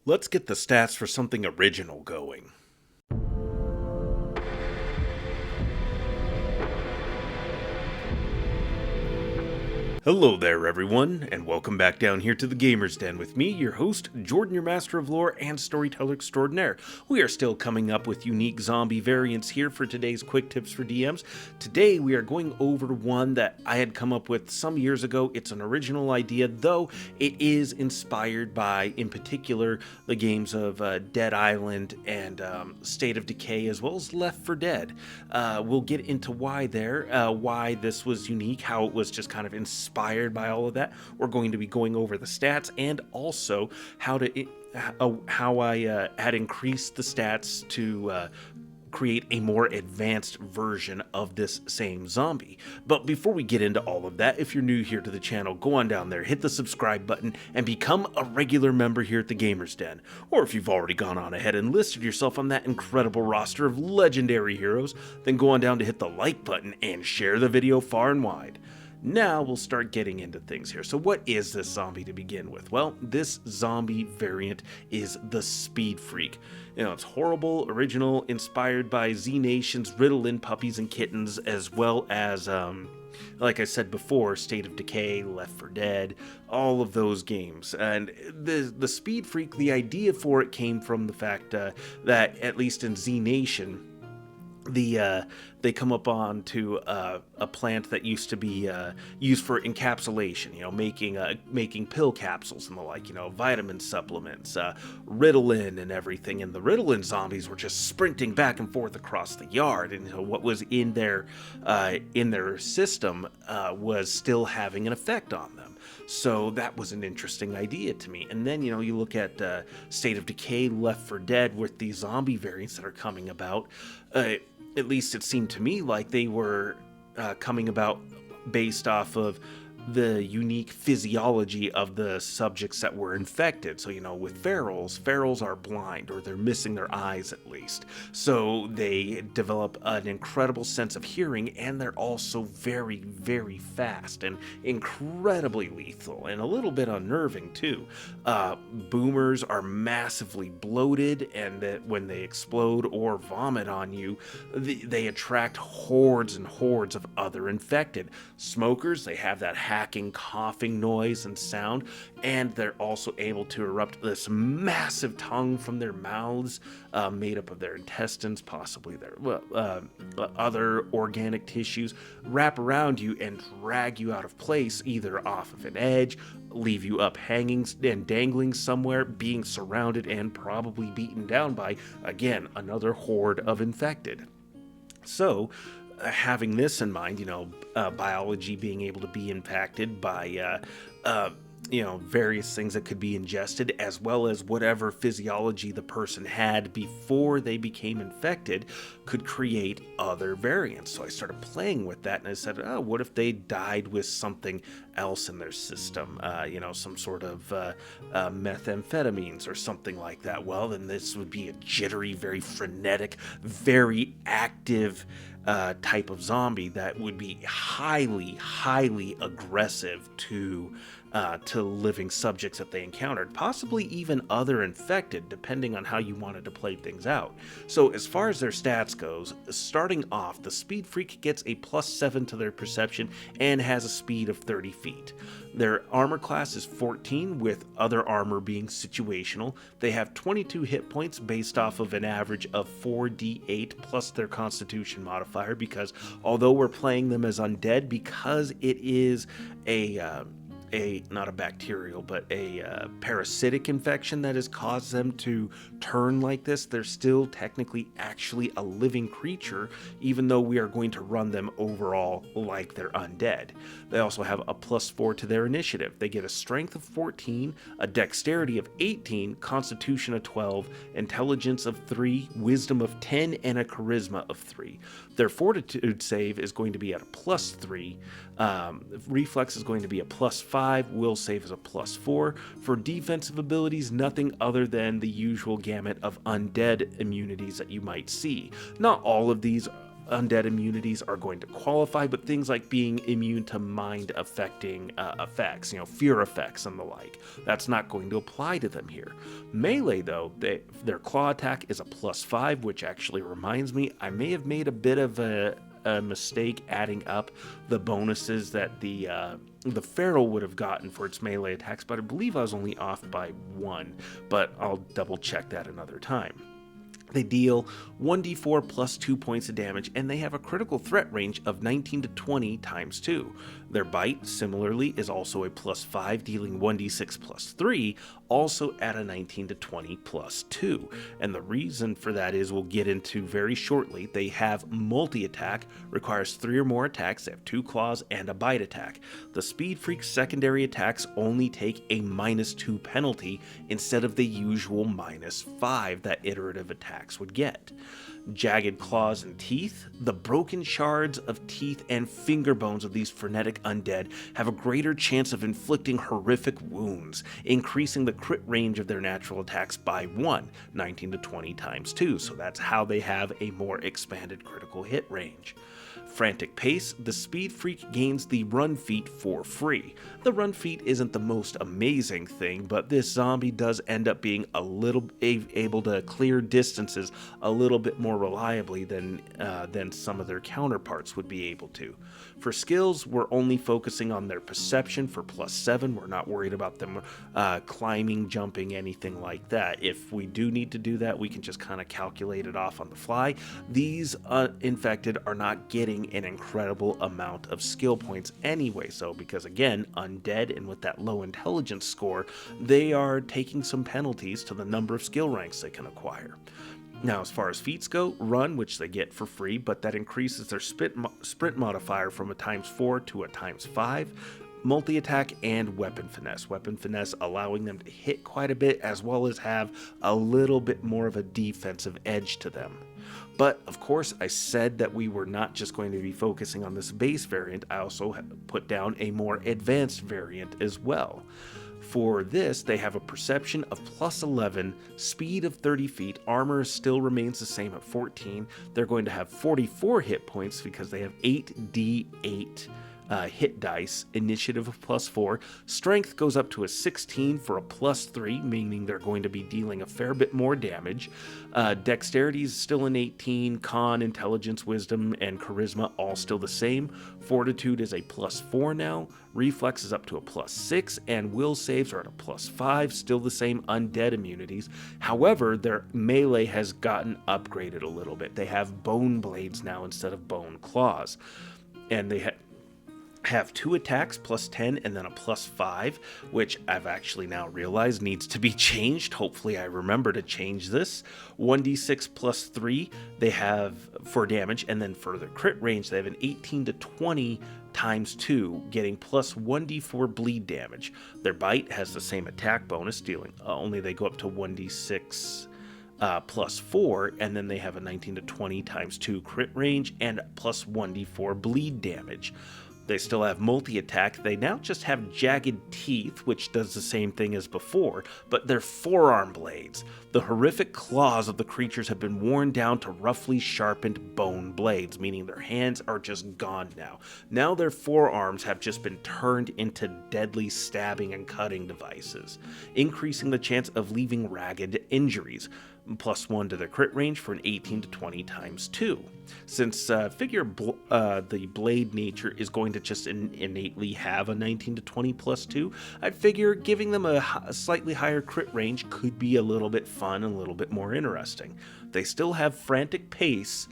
Let's get the stats for something original going. Hello there everyone, and welcome back down here to the Gamer's Den with me, your host, Jordan, your master of lore and storyteller extraordinaire. We are still coming up with unique zombie variants here for today's quick tips for DMs. Today we are going over one that I had come up with some years ago. It's an original idea, though it is inspired by, in particular, the games of Dead Island and State of Decay, as well as Left 4 Dead. We'll get into why this was unique, how it was just kind of inspired by all of that. We're going to be going over the stats and also how I had increased the stats to create a more advanced version of this same zombie. But before we get into all of that, if you're new here to the channel, go on down there, hit the subscribe button, and become a regular member here at the Gamer's Den. Or if you've already gone on ahead and listed yourself on that incredible roster of legendary heroes, then go on down to hit the like button and share the video far and wide. Now we'll start getting into things here. So what is this zombie to begin with? Well, this zombie variant is the Speed Freak. You know, it's horrible, original, inspired by Z Nation's Ritalin Puppies and Kittens, as well as, like I said before, State of Decay, Left 4 Dead, all of those games. And the Speed Freak, the idea for it came from the fact that, at least in Z Nation, they come up onto a plant that used to be used for encapsulation, you know, making pill capsules and the like, you know, vitamin supplements, Ritalin and everything. And the Ritalin zombies were just sprinting back and forth across the yard, and you know, what was in their system was still having an effect on them. So that was an interesting idea to me. And then, you know, you look at State of Decay, Left 4 Dead with these zombie variants that are coming about. At least it seemed to me like they were coming about based off of the unique physiology of the subjects that were infected. So, you know, with ferals are blind, or they're missing their eyes at least. So they develop an incredible sense of hearing, and they're also very, very fast and incredibly lethal and a little bit unnerving too. Boomers are massively bloated, and that when they explode or vomit on you, they attract hordes and hordes of other infected. Smokers, they have that hacking, coughing noise and sound, and they're also able to erupt this massive tongue from their mouths, made up of their intestines, possibly their other organic tissues, wrap around you and drag you out of place, either off of an edge, leave you up hanging and dangling somewhere, being surrounded and probably beaten down by, again, another horde of infected. So, having this in mind, you know, biology being able to be impacted by, you know, various things that could be ingested, as well as whatever physiology the person had before they became infected, could create other variants. So I started playing with that, and I said, oh, what if they died with something else in their system? You know, some sort of methamphetamines or something like that. Well, then this would be a jittery, very frenetic, very active type of zombie that would be highly, highly aggressive to living subjects that they encountered, possibly even other infected, depending on how you wanted to play things out. So as far as their stats goes, starting off, the Speed Freak gets a +7 to their perception and has a speed of 30 feet. Their armor class is 14, with other armor being situational. They have 22 hit points based off of an average of 4d8 plus their constitution modifier, because although we're playing them as undead, because it is not a bacterial, but a parasitic infection that has caused them to turn like this, they're still technically actually a living creature, even though we are going to run them overall like they're undead. They also have a +4 to their initiative. They get a strength of 14, a dexterity of 18, constitution of 12, intelligence of 3, wisdom of 10, and a charisma of 3. Their fortitude save is going to be at a +3, reflex is going to be a +5, will save is a +4. For defensive abilities, nothing other than the usual gamut of undead immunities that you might see. Not all of these undead immunities are going to qualify, but things like being immune to mind affecting effects, fear effects and the like, that's not going to apply to them here. Melee, though, their claw attack is a +5, which actually reminds me, I may have made a bit of a mistake adding up the bonuses that the feral would have gotten for its melee attacks, but I believe I was only off by 1, but I'll double check that another time. They deal 1d4 plus 2 points of damage, and they have a critical threat range of 19 to 20 times 2. Their bite, similarly, is also a +5, dealing 1d6 plus 3, also at a 19 to 20 plus 2. And the reason for that is we'll get into very shortly. They have multi-attack, requires 3 or more attacks, they have 2 claws, and a bite attack. The Speed Freak's secondary attacks only take a -2 penalty instead of the usual -5 that iterative attacks would get. Jagged claws and teeth. The broken shards of teeth and finger bones of these frenetic undead have a greater chance of inflicting horrific wounds, increasing the crit range of their natural attacks by 1, 19 to 20 times 2, so that's how they have a more expanded critical hit range. Frantic pace. The Speed Freak gains the run feat for free. The run feat isn't the most amazing thing, but this zombie does end up being a little able to clear distances a little bit more reliably than some of their counterparts would be able to. For skills, we're only focusing on their perception for +7. We're not worried about them climbing, jumping, anything like that. If we do need to do that, we can just kind of calculate it off on the fly. These infected are not getting an incredible amount of skill points anyway, so because again, undead and with that low intelligence score, they are taking some penalties to the number of skill ranks they can acquire. Now, as far as feats go, run, which they get for free, but that increases their sprint modifier from a ×4 to a ×5. Multi-attack and weapon finesse. Weapon finesse allowing them to hit quite a bit, as well as have a little bit more of a defensive edge to them. But, of course, I said that we were not just going to be focusing on this base variant. I also put down a more advanced variant as well. For this, they have a perception of +11, speed of 30 feet, armor still remains the same at 14. They're going to have 44 hit points because they have 8d8 hit dice, initiative of +4. Strength goes up to a 16 for a +3, meaning they're going to be dealing a fair bit more damage. Dexterity is still an 18, con, intelligence, wisdom, and charisma all still the same. Fortitude is a +4 now. Reflex is up to a +6, and will saves are at a +5, still the same undead immunities. However, their melee has gotten upgraded a little bit. They have bone blades now instead of bone claws. And they have 2 attacks +10 and then a +5, which I've actually now realized needs to be changed. Hopefully I remember to change this. 1d6 +3 they have for damage, and then for their crit range they have an 18 to 20 times 2, getting +1d4 bleed damage. Their bite has the same attack bonus, dealing only they go up to 1d6 +4, and then they have a 19 to 20 times 2 crit range and +1d4 bleed damage. They still have multi-attack. They now just have jagged teeth, which does the same thing as before, but they're forearm blades. The horrific claws of the creatures have been worn down to roughly sharpened bone blades, meaning their hands are just gone now. Now their forearms have just been turned into deadly stabbing and cutting devices, increasing the chance of leaving ragged injuries. +1 to their crit range for an 18 to 20 times 2. Since the blade nature is going to just innately have a 19 to 20 +2, I figure giving them a slightly higher crit range could be a little bit fun and a little bit more interesting. They still have frantic pace.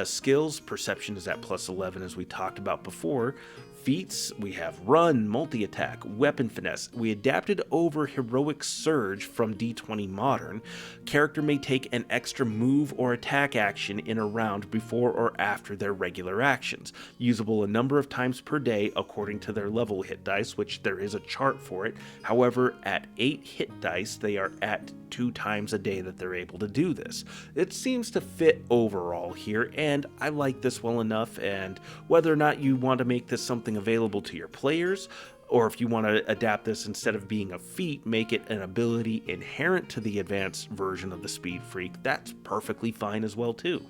Skills, perception is at +11 as we talked about before. Feats, we have run, multi-attack, weapon finesse. We adapted over heroic surge from D20 modern. Character may take an extra move or attack action in a round before or after their regular actions, usable a number of times per day according to their level hit dice, which there is a chart for it. However, at 8 hit dice, they are at 2 times a day that they're able to do this. It seems to fit overall here, and I like this well enough, and whether or not you want to make this something available to your players, or if you want to adapt this instead of being a feat, make it an ability inherent to the advanced version of the Speed Freak, that's perfectly fine as well too.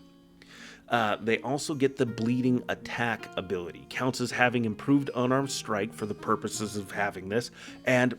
They also get the bleeding attack ability. Counts as having improved unarmed strike for the purposes of having this, and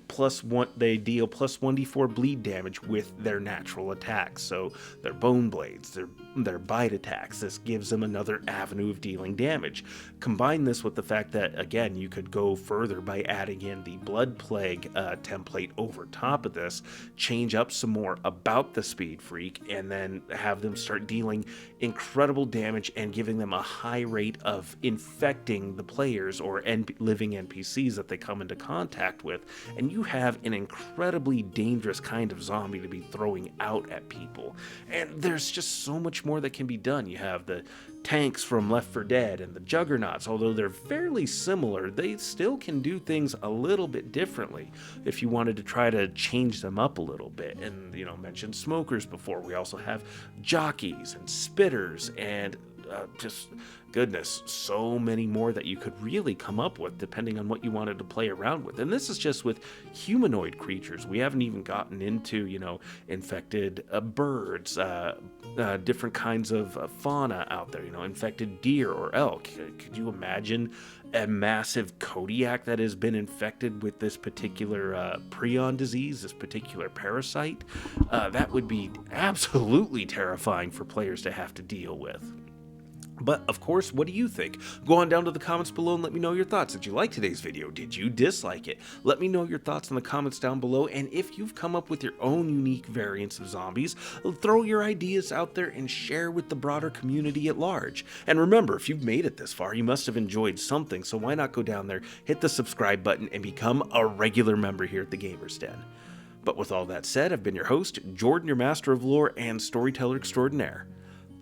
they deal plus 1d4 bleed damage with their natural attacks. So their bone blades, their bite attacks. This gives them another avenue of dealing damage. Combine this with the fact that, again, you could go further by adding in the blood plague template over top of this, change up some more about the speed freak, and then have them start dealing incredible damage and giving them a high rate of infecting the players or living NPCs that they come into contact with, and you have an incredibly dangerous kind of zombie to be throwing out at people. And there's just so much more that can be done. You have the tanks from Left 4 Dead and the juggernauts. Although they're fairly similar, they still can do things a little bit differently if you wanted to try to change them up a little bit. And, mentioned smokers before. We also have jockeys and spitters and just goodness, so many more that you could really come up with depending on what you wanted to play around with. And this is just with humanoid creatures. We haven't even gotten into, infected birds, different kinds of fauna out there, infected deer or elk. Could you imagine a massive Kodiak that has been infected with this particular prion disease, this particular parasite? That would be absolutely terrifying for players to have to deal with. But, of course, what do you think? Go on down to the comments below and let me know your thoughts. Did you like today's video? Did you dislike it? Let me know your thoughts in the comments down below, and if you've come up with your own unique variants of zombies, throw your ideas out there and share with the broader community at large. And remember, if you've made it this far, you must have enjoyed something, so why not go down there, hit the subscribe button, and become a regular member here at the Gamers Den. But with all that said, I've been your host, Jordan, your Master of Lore and Storyteller Extraordinaire.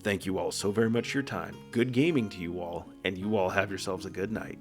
Thank you all so very much for your time. Good gaming to you all, and you all have yourselves a good night.